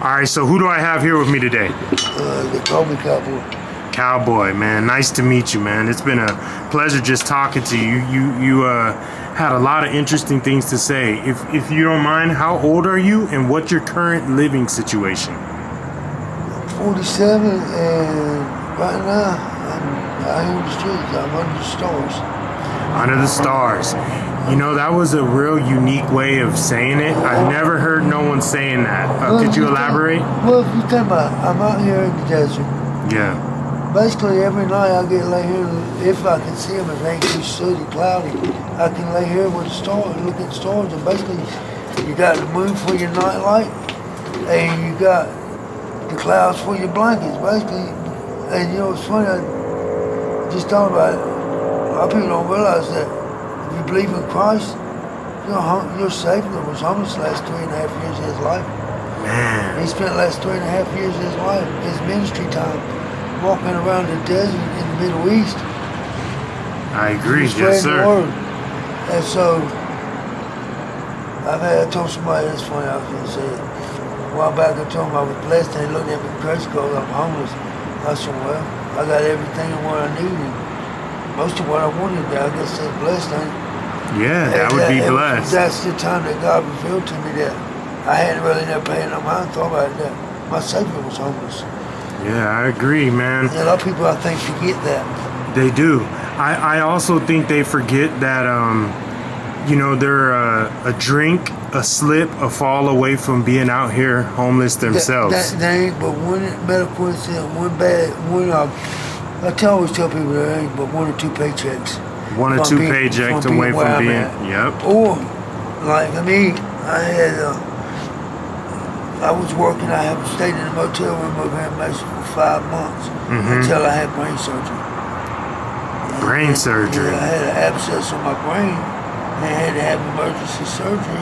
All right, so who do I have here with me today? They call me Cowboy. Cowboy, man. Nice to meet you, man. It's been a pleasure just talking to you. You had a lot of interesting things to say. If you don't mind, how old are you and what's your current living situation? I'm 47, and right now I'm out here in the streets. I'm under the stars. Under the stars. You know, that was a real unique way of saying it. I've never heard no one saying that. Could you elaborate? Well, if you think about it, I'm out here in the desert. Yeah. Basically, every night I get lay here, if I can see them, if it ain't too sooty, cloudy, I can lay here with the stars and look at the stars. And basically, you got the moon for your nightlight, and you got the clouds for your blankets, basically. And you know, it's funny, I just thought about it. A lot of people don't realize that if you believe in Christ, your Savior was homeless the last 3.5 years of his life. Man. He spent the last 3.5 years of his life, his ministry time, walking around the desert in the Middle East. I agree, yes, sir. The word. And so, I told somebody, that's funny, I was going to say it. A while back, I told them I was blessed, and they looked at me crazy because I'm homeless. I said, well, I got everything and what I needed. Most of what I wanted, I guess that's blessed, ain't it? Yeah, that would be blessed. That's the time that God revealed to me that I hadn't really never paid no mind, thought about that. My Savior was homeless. Yeah, I agree, man. And a lot of people, I think, forget that. They do. I also think they forget that, you know, they're a drink, a slip, a fall away from being out here homeless themselves. That ain't but one medical incident, I always tell people there ain't but 1 or 2 paychecks. 1 or 2 paychecks away from being, yep. Or, like me, I was working, I have stayed in a motel room over here in Mexico for 5 months until I had brain surgery. Brain surgery? Yeah, I had an abscess on my brain and I had to have emergency surgery.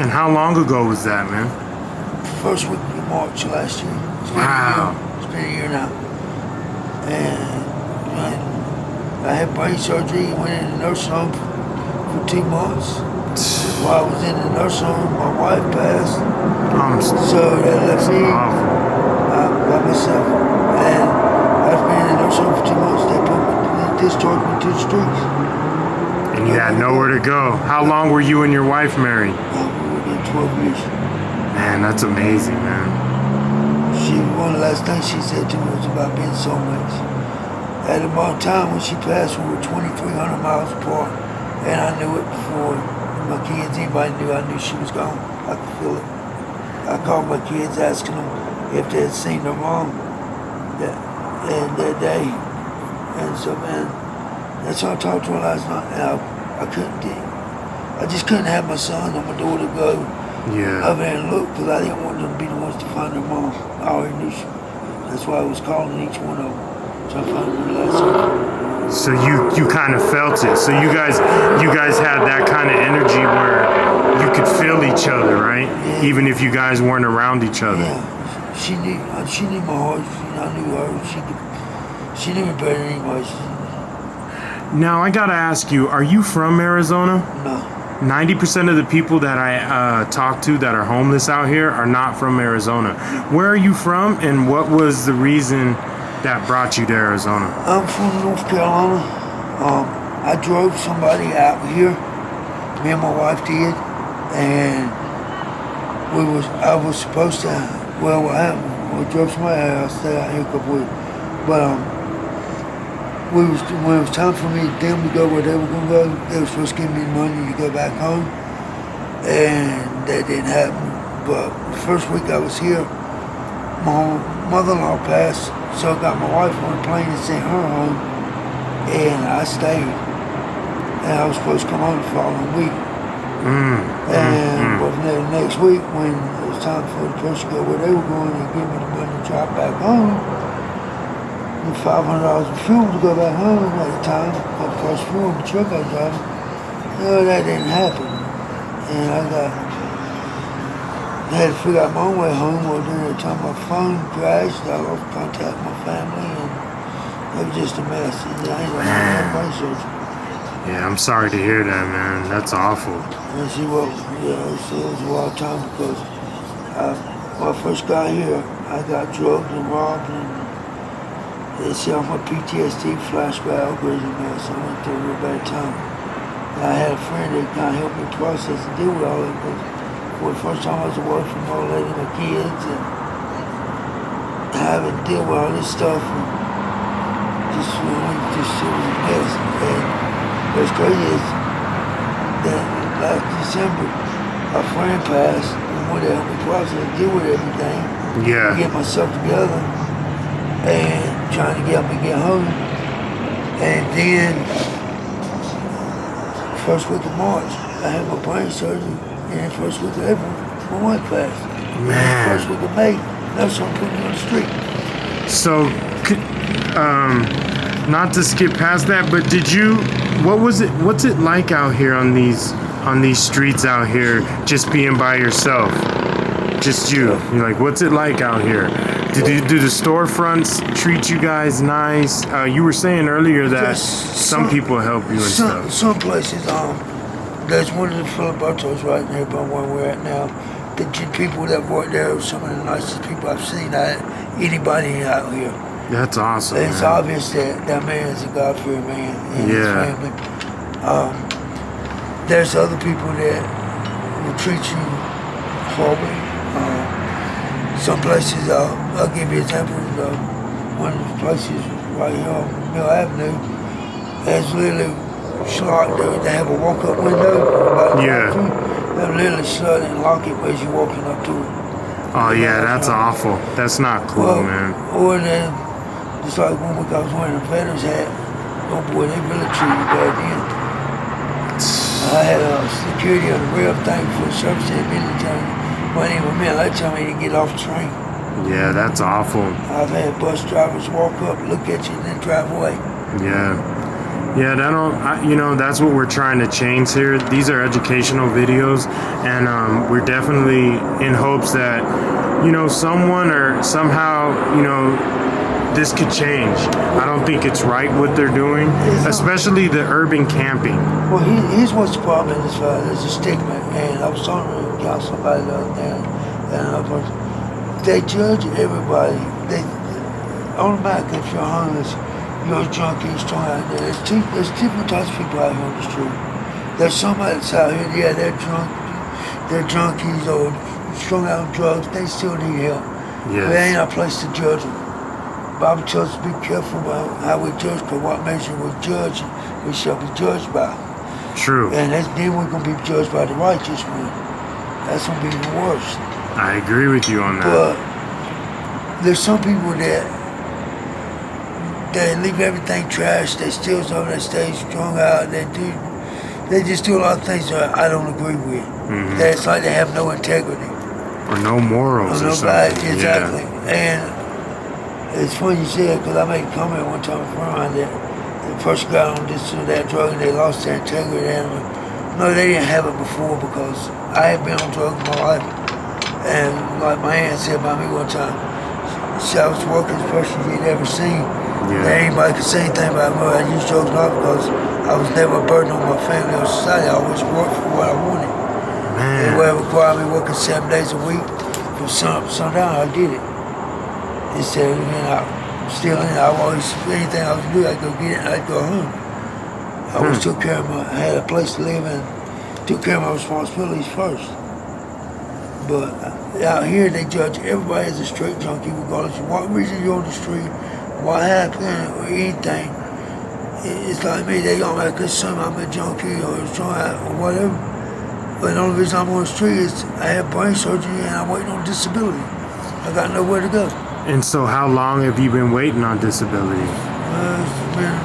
And how long ago was that, man? First week of March last year. Wow. It's been a year now. And I had brain surgery, went in the nursing home for 2 months. While I was in the nursing home, my wife passed. So that left me by myself. And after being in the nursing home for 2 months, they discharged me to the streets. And you had nowhere to go. How long were you and your wife married? We were there 12 years. Man, that's amazing, man. One of the last things she said to me was about being soulmates. At about time when she passed, we were 2,300 miles apart, and I knew it before my kids, anybody knew. I knew she was gone. I could feel it. I called my kids asking them if they had seen their mom that day. And so, man, that's how I talked to her last night, and I just couldn't have my son or my daughter go over there and look, because I didn't want them to be the ones to find their mom. I already knew she. That's why I was calling each one of them. So I finally realized. So you kind of felt it. So you guys had that kind of energy where you could feel each other, right? Yeah. Even if you guys weren't around each other. Yeah, she knew my heart. I knew her. She knew me better than anybody. Now I gotta ask you, are you from Arizona? No. 90% of the people that I talk to that are homeless out here are not from Arizona. Where are you from, and what was the reason that brought you to Arizona? I'm from North Carolina. I drove somebody out here. Me and my wife did, and I was supposed to. Well, what happened? We drove somebody out. I stayed out here a couple weeks, but when it was time for them to go where they were going to go, they were supposed to give me money to go back home, and that didn't happen. But the first week I was here, my mother-in-law passed, so I got my wife on a plane and sent her home, and I stayed. And I was supposed to come home the following week. But the next week, when it was time for the person to go where they were going and give me the money to drive back home, $500 of fuel to go back home at the time, of course, fuel in the truck I was driving. No, that didn't happen. And I had to figure out my own way home. Well, during the time my phone crashed, I lost contact with my family, and it was just a mess. And I ain't gonna have brain surgery. Yeah, I'm sorry to hear that, man. That's awful. And see, well, yeah, it was a wild time because When I first got here, I got drugged and robbed, and they said I'm a PTSD flashback upgrade man, so I went through a real bad time. And I had a friend that kind of helped me process and deal with all that, because for the first time I was away from all that and my kids, and having to deal with all this stuff, and just, you know, just it was a mess. And what's crazy is that last December, a friend passed, and one that helped me process and deal with everything, Yeah. get myself together, and trying to get up and get home. And then, first week of March, I had my brain surgery, and then first week of April, my wife passed. And then first week of May, that's when put me on the street. So, not to skip past that, but what's it like out here on these streets out here, just being by yourself? Just you. You're like, what's it like out here? Do the storefronts treat you guys nice? You were saying earlier that some people help you and stuff. Some places, there's one of the Filibertos right there by where we're at now. The people that work there are some of the nicest people I've seen anybody out here. That's awesome. It's man. obvious that man is a God-fearing man and his family. There's other people that will treat you horribly. Some places, I'll give you examples. One of the places right here on Mill Avenue, there's literally slot there. They have a walk-up window. They literally shut and lock it as you're walking up to it. Oh yeah, that's awful. That's not cool, man. Or then, just like one week I was wearing a veteran's hat. Oh boy, they really treat you bad then. I had security on the real thing for a service at military. Wasn't even a minute. They told me to get off the train. Yeah, that's awful. I've had bus drivers walk up, look at you, and then drive away. Yeah, that's what we're trying to change here. These are educational videos, and we're definitely in hopes that, someone or somehow, this could change. I don't think it's right what they're doing, especially the urban camping. Well, here's what's the problem in this file. There's a stigma, and I was talking to somebody the other day, and another person. They judge everybody. They automatically, if you're homeless, you're a junkie, strung out there. There's different types of people out here on the street. There's somebody that's out here, yeah, they're junkies or strung out on drugs. They still need help. Yes. There ain't a place to judge them. Bible tells us to be careful about how we judge, because what measure we judge, we shall be judged by. True. And then we're going to be judged by the righteous one. That's going to be the worst. I agree with you on that. But there's some people that leave everything trashed. They steal something. They stay strung out. They just do a lot of things that I don't agree with. Mm-hmm. It's like they have no integrity Or no morals or something. Exactly. Yeah. And it's funny you say it, because I made a comment one time in front of that the person got on this or that drug and they lost their integrity. And no, they didn't have it before, because I had been on drugs my life. And like my aunt said about me one time, she I was the workest person she'd ever seen. Yeah. There anybody could say anything about me. I used drugs not because I was never a burden on my family or society. I always worked for what I wanted. Man. And where it required me working 7 days a week from sun up to sundown, I did it. Instead of stealing, I always, anything I was doing, I'd go get it, I'd go home. I always took care of I had a place to live and took care of my responsibilities first. But out here, they judge everybody as a straight junkie, regardless of what reason you're on the street, what happened, or anything. It's like me, they automatically assume I'm a junkie or whatever. But the only reason I'm on the street is I had brain surgery and I'm waiting on disability. I got nowhere to go. And so how long have you been waiting on disability? It's been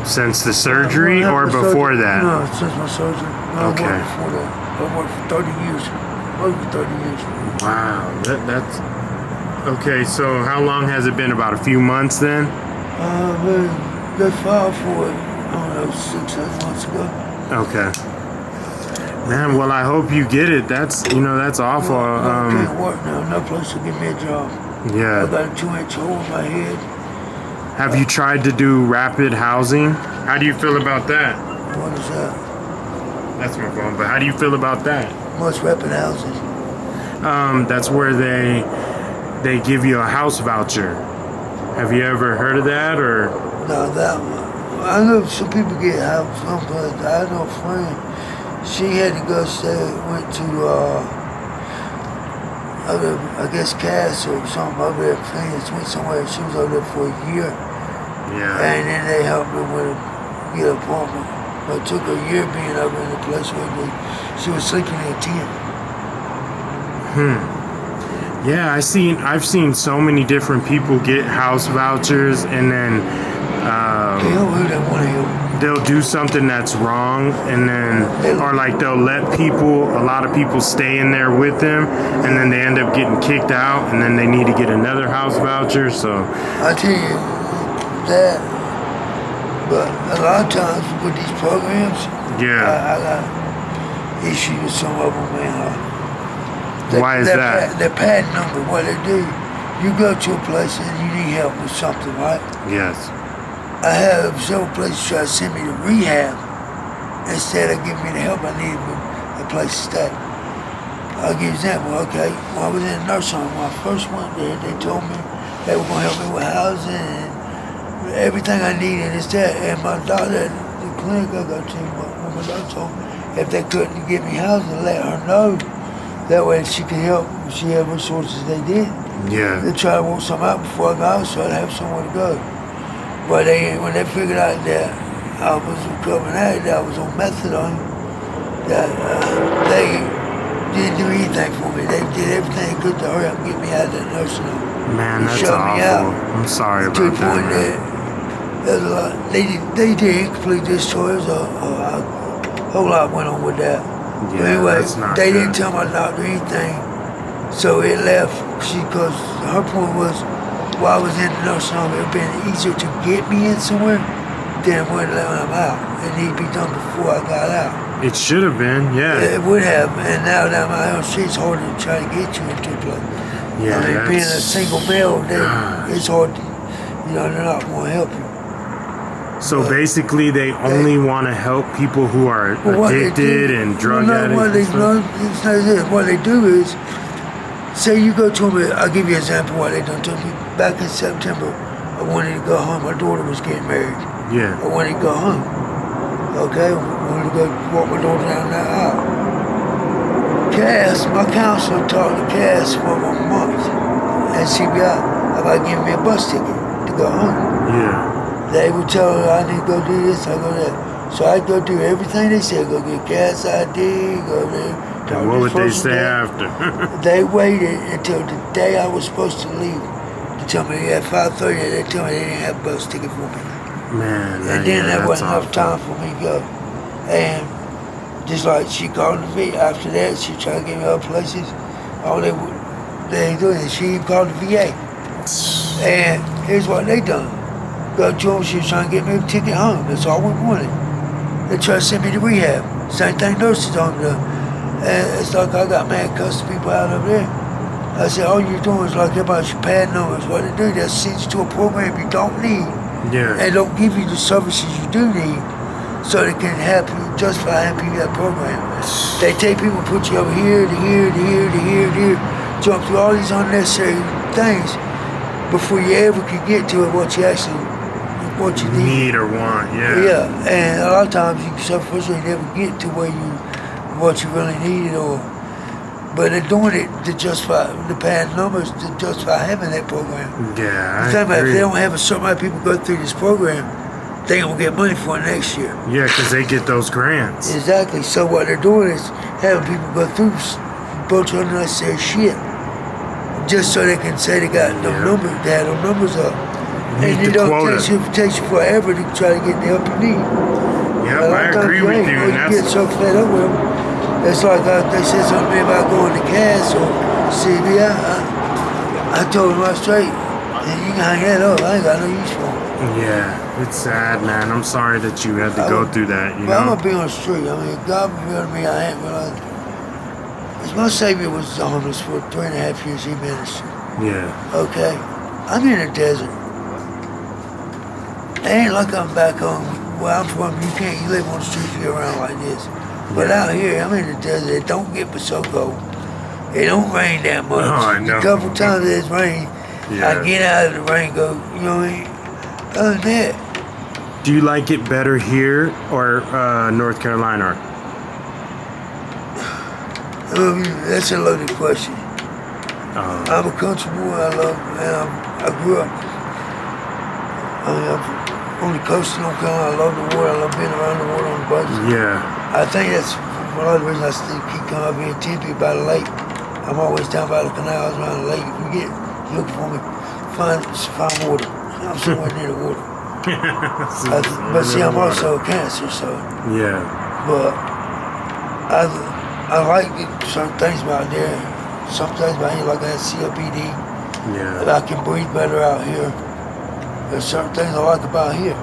Since the surgery or before that? No, since my surgery. No, Okay. I worked before that. I worked for 30 years. Over 30 years. Wow, that's... Okay, so how long has it been? About a few months then? They filed for it, I don't know, 6-8 months ago. Okay. Man, well, I hope you get it. That's awful. I can't work now. No place will give me a job. I Yeah. got a 2-inch hole in my head. Have you tried to do rapid housing? How do you feel about that? What is that? That's my phone, but how do you feel about that? What's rapid housing? That's where they give you a house voucher. Have you ever heard of that or? No, that one. I know some people get help someplace. I know a friend. She had to go went to I guess Cass or something over there. Friends went somewhere. She was over there for a year. Yeah. And then they helped her with get an apartment. But it took a year being over in the place where she was sleeping in a tent. Yeah, I've seen so many different people get house vouchers, and then They help who they want to help. they'll do something that's wrong, and then or like they'll let a lot of people stay in there with them, and then they end up getting kicked out, and then they need to get another house voucher. So I tell you that. But a lot of times with these programs, yeah. I got issues with some of them, man. Why is that? Their pad number, what they do, you go to a place and you need help with something, right? Yes. I have several places try to send me to rehab instead of giving me the help I need with a place to stay. I'll give you an example, okay? When I was in a nursing home, when I first went there, they told me they were going to help me with housing and everything I needed is that. And my doctor at the clinic I go to, my doctor told me if they couldn't get me housing, let her know. That way she could help. She had resources they did. Yeah. They tried to work something out before I got out so I'd have somewhere to go. But when they figured out that I was recovering addict, that I was on methadone, that they didn't do anything for me. They did everything they could to hurry up and get me out of that nursing home. Man, that's shut me awful. out. I'm sorry To the about that. point that there's a lot. They did incomplete discharge. A whole lot went on with that. Yeah, But anyway, that's not they good. didn't tell my doctor anything, so it left. Because her point was, while I was in the nursing home, it would have been easier to get me in somewhere than when I'm out. It needed to be done before I got out. It should have been, yeah. It would have, and now that I'm out on the street, it's harder to try to get you into a place. Yeah, I mean, being a that's- single male, it's hard. They're not going to help you. So basically, they only want to help people who are What they addicted do- and drug no, addicts. What and they, stuff? no, it's not it. What they do is, say you go to them, I'll give you an example of what they done to me. Back in September, I wanted to go home. My daughter was getting married. Yeah. I wanted to go home. Okay? I wanted to go walk my daughter down that aisle. Cass, my counselor talked to Cass for a month at CBI about giving me a bus ticket to go home. Yeah. They would tell her I need to go do this, I go that. So I'd go do everything they said. Go get Cass ID, go there. And what would they say after? They waited until the day I was supposed to leave to tell me at 5:30. They told me they didn't have a bus ticket for me. Man, And then there that's wasn't enough awful. time for me to go. And just like she called the VA, after that she tried to get me other places. All they ain't doing is she even called the VA. And here's what they done. Go to them, she was trying to get me a ticket home. That's all we wanted. They tried to send me to rehab. Same thing nurses home do. And it's like I got mad cussing people out over there. I said, all you're doing is like about your pad numbers. What they do, they'll send you to a program you don't need. Yeah. And don't give you the services you do need so they can help you, justify having you that program. They take people and put you over here, to here, to here, to here, to here, jump through all these unnecessary things before you ever could get to what you need. Need or want, yeah. Yeah, and a lot of times you so frustrated you never get to what you really needed, but they're doing it to justify the pad numbers to justify having that program. Yeah, If I agree. they don't have a certain amount of people go through this program, they gonna get money for it next year. Yeah, because they get those grants. Exactly. So what they're doing is having people go through a bunch of unnecessary shit, just so they can say they got them numbers, they had them numbers up. Meet And the it don't quota. takes you forever to try to get the help you need. Yep, A lot I of times agree with ain't. you. Or And you get that's, so fed up with them. It's like they said something to me about going to Cass or CBI. I told them right straight, and you can hang that up. I ain't got no use for them. yeah, it's sad, man. I'm sorry that you had to go through that, you But I'm know? gonna be on the street. I mean, God revealed to me I ain't realized. My Savior was homeless for 3.5 years. He ministered. Yeah. Okay, I'm in the desert. It ain't like I'm back home where I'm from. You live on the street, you get around like this. But Yeah. out here, I'm in the desert. It don't get but so cold. It don't rain that much. Oh, I know. A couple times it's rain. Yeah. I get out of the rain, go, you know what I mean? Other than that, Do you like it better here or North Carolina? that's a loaded question. I'm a country boy. I grew up. I'm on the coast of North Carolina. I love the water. I love being around the water on the boats. Yeah. I think that's one of the reasons I still keep coming up here in Tempe by the lake. I'm always down by the canals around the lake. If you get looking for me, find water. I'm somewhere near the water. But see, I'm also a Cancer, so. Yeah. But I like certain things about there. Some things about here, like I had COPD. Yeah. And I can breathe better out here. There's certain things I like about here.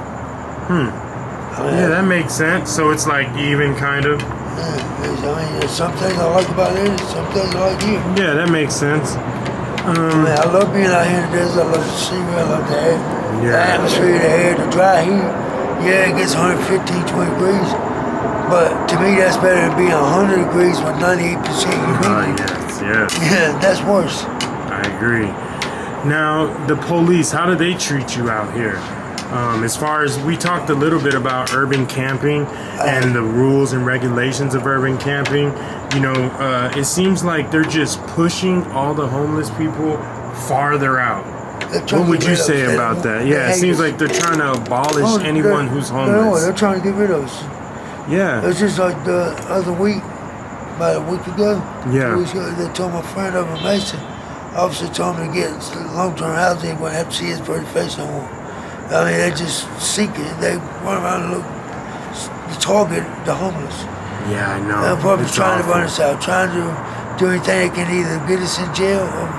Yeah, that makes sense. So it's like even kind of. There's some things I like about there, there's some things I like here. Yeah, that makes sense. I love being out here in the desert. I love the scenery. I love the air. Yeah. The atmosphere, the air, the dry heat. Yeah, it gets 115, 20 degrees. But to me, that's better than being 100 degrees with 98% humidity. Yes. Yeah, that's worse. I agree. Now, the police, how do they treat you out here? As far as we talked a little bit about urban camping and the rules and regulations of urban camping, you know, it seems like they're just pushing all the homeless people farther out. What would you say about that? Yeah, it seems like they're trying to abolish anyone who's homeless. No, they're trying to get rid of us. Yeah. It's just like the other week, about a week ago. Yeah. 2 weeks ago, they told my friend over in Mason, officer told him to get long-term housing, he wouldn't have to see his pretty face no more. I mean, they just seek it. They run around and look to target the homeless. Yeah, I know. They're probably It's trying awful. to run us out, trying to do anything that can either get us in jail or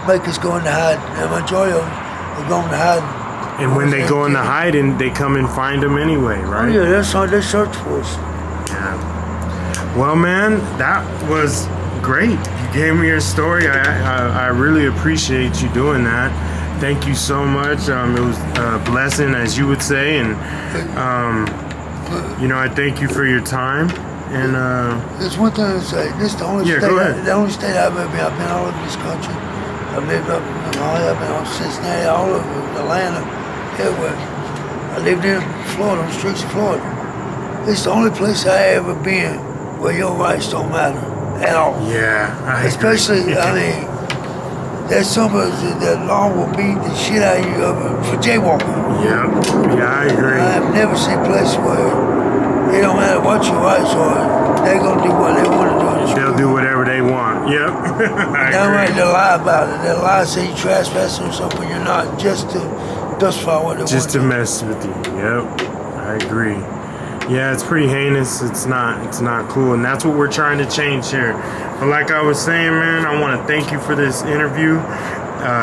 make us go into hiding. And the majority of them are going to hiding. And when they go into hiding, they come and find them anyway, Oh right? yeah, that's how they search for us. Yeah. Well, man, that was great. You gave me your story. I really appreciate you doing that. Thank you so much. It was a blessing, as you would say, and you know, I thank you for your time. And there's one thing to say. This is the only Yeah, go ahead. the only state I've ever been. I've been all over this country. I've lived up in Ohio. I've been on Cincinnati, all over Atlanta, everywhere. I lived in Florida, on the streets of Florida. It's the only place I ever been where your rights don't matter at all. yeah, I Especially, agree. I mean, there's some of us that law will beat the shit out of you for jaywalking. Yeah, I agree. I've never seen a place where it don't matter what your rights are, they're gonna do what they want to do. They'll do whatever they want. Yep. I Downright, agree. they lie about it. They lie, say you trespassing or something. You're not, just to justify what they want Just to do. mess with you. Yep. I agree. Yeah, it's pretty heinous. It's not cool, and that's what we're trying to change here. But like I was saying, man, I want to thank you for this interview.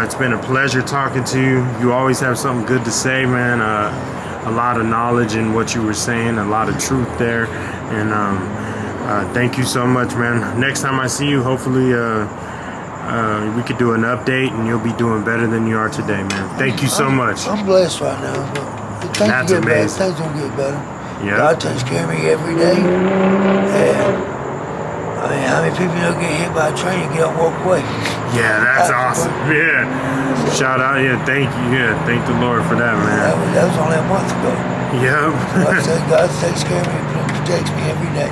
It's been a pleasure talking to you. You always have something good to say, man. A lot of knowledge in what you were saying, a lot of truth there, and thank you so much, man. Next time I see you, hopefully we could do an update, and you'll be doing better than you are today, man. Thank you so much. I'm blessed right now, but things That's get better. amazing. Things don't get better. Yeah. God takes care of me every day. And I mean, how many people don't get hit by a train and get up and walk away? Yeah, that's awesome. Yeah. Shout out. Yeah, thank you. Yeah, thank the Lord for that, man. That was only a month ago. Yep. Like I said, God takes care of me and protects me every day.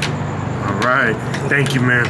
All right. Thank you, man.